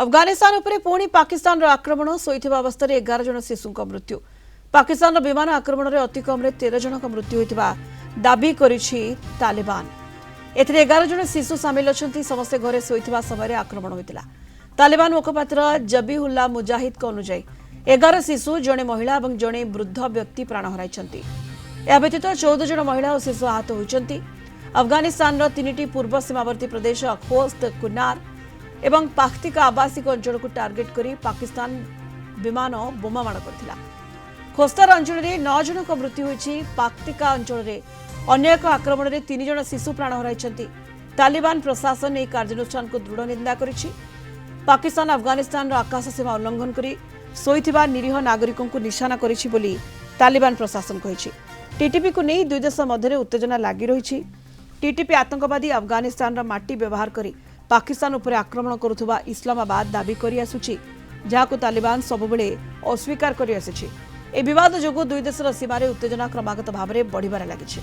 अफगानिस्तान उपरे पुणी पाकिस्तान आक्रमण शोइथिबा अवस्था 11 जन शिशुक मृत्यु। पाकिस्तान विमान आक्रमण में अति कम 13 जनक मृत्यु होइथिबा दाबी करिछि तालिबान। एथिरे 11 जन शिशु सामिल अछंती। समस्त घरे शोइथिबा समय आक्रमण होइतिला। तालिबान मुखपात्र जबीहुल्लाह मुजाहिद को अनुसार 11 शिशु जड़े महिला और जड़े वृद्ध व्यक्ति प्राण हराइछंती। या व्यतीत 14 जन महिला और शिशु आहत होइछंती। अफगानिस्तान तीन पूर्व सीमावर्ती प्रदेश खोस्त, कुन्नार एवं पाख्तिका आवासिक अंचल को टार्गेट करी पाकिस्तान विमान बोमामाड़ करथिला। खोस्तार अंचल में 9 जनक मृत्यु होइछि। पाख्तिका अंचल में अन्य एक आक्रमण में 3 जन शिशु प्राण हराइछंती। तालिबान प्रशासन यह कार्यानुष्ठान को दृढ़ निंदा करिछि। पाकिस्तान अफगानिस्तान आकाश सीमा उल्लंघन करी शोइथिबा निरीह नागरिकों को निशाना करिछि बोली तालिबान प्रशासन कहिछि। टीटीपी को नहीं दुई देश मध्य उत्तेजना लागि रहिछि। टीटीपी आतंकवादी अफगानिस्तान माटी व्यवहार करी पाकिस्तान उपर आक्रमण करुथुबा इस्लामाबाद दाबी करि आसुछि, जहाको तालिबान सबुबेले अस्वीकार करि आसिछि। ए विवाद जोगु दुई देशर सीमारे उत्तेजना क्रमागत भाव में बढ़िबार लागिछि।